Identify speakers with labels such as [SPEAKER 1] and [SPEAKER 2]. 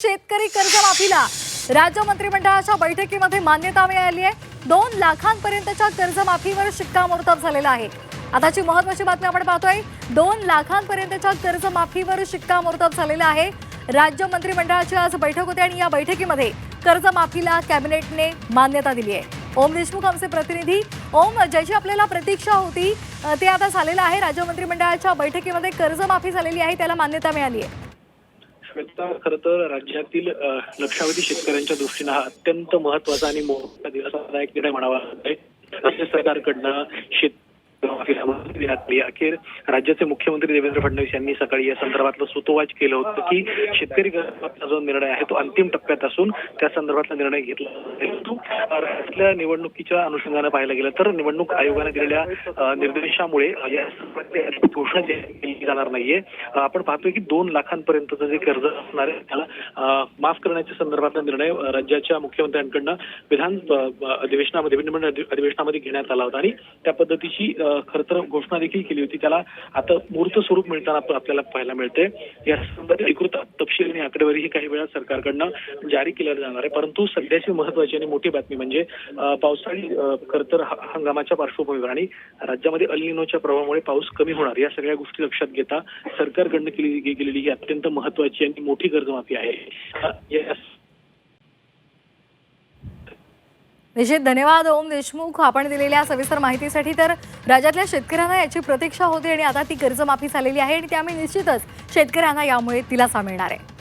[SPEAKER 1] शेतकरी कर्जमाफीला राज्य मंत्रिमंडळाच्या बैठकीमध्ये मान्यता मिळाली आहे। 2 लाखांपर्यंतच्या कर्जमाफीवर शिक्कामोर्तब झालेला आहे। आताची महत्त्वाची बातमी आपण पाहतोय। 2 लाखांपर्यंतच्या कर्जमाफीवर शिक्कामोर्तब झालेला आहे। राज्य मंत्रिमंडळाची आज बैठक होती आणि या बैठकीमध्ये कर्जमाफीला कॅबिनेटने मान्यता दिली आहे। ओम देशमुख आमचे प्रतिनिधी। ओम, ज्याची आपल्याला प्रतीक्षा होती ते आता झालेलं आहे। राज्य मंत्रिमंडळाच्या बैठकीमध्ये कर्जमाफी झालेली आहे, त्याला मान्यता मिळाली आहे।
[SPEAKER 2] खरं तर राज्यातील लक्षावधी शेतकऱ्यांच्या दृष्टीने हा अत्यंत महत्त्वाचा आणि मोठा दिवसादायक निर्णय म्हणावा लागतोय। राज्य सरकारकडनं अखेर राज्याचे मुख्यमंत्री देवेंद्र फडणवीस यांनी सकाळी या संदर्भातलं सूतोवाच केलं होतं की शेतकरी कर्जमाफीचा जो निर्णय आहे तो अंतिम टप्प्यात असून त्या संदर्भातला निर्णय घेतला राज्यातल्या निवडणुकीच्या अनुषंगाने पाहायला गेलं तर निवडणूक आयोगाने दिलेल्या निर्देशामुळे या घोषणा केली जाणार नाहीये। आपण पाहतोय की 2 लाखांपर्यंतचं जे कर्ज असणार आहे त्याला माफ करण्याच्या संदर्भातला निर्णय राज्याच्या मुख्यमंत्र्यांकडनं विधिमंडळ अधिवेशनामध्ये घेण्यात आला होता आणि त्या पद्धतीची खरं तर घोषणा देखील केली होती। त्याला आता मूर्त स्वरूप मिळताना आपल्याला पाहायला मिळते। या संदर्भात अधिकृत तपशील आणि आकडेवारी ही काही वेळा सरकारकडनं जारी केल्या जाणार आहे, परंतु सध्याची महत्त्वाची आणि मोठी बातमी म्हणजे पावसाळी खरं तर हंगामाच्या पार्श्वभूमीवर आणि राज्यामध्ये अल निनोच्या प्रभावामुळे पाऊस कमी होणार या सगळ्या गोष्टी लक्षात घेता सरकारकडनं गेलेली ही अत्यंत महत्त्वाची आणि मोठी कर्जमाफी आहे।
[SPEAKER 1] निश्चित धन्यवाद ओम देशमुख आपण दिलेल्या सविस्तर माहितीसाठी। तर राज्यातल्या शेतकऱ्यांना याची प्रतीक्षा होती आणि आता ती कर्जमाफी झालेली आहे आणि त्यामुळे निश्चितच शेतकऱ्यांना यामुळे दिलासा मिळणार आहे।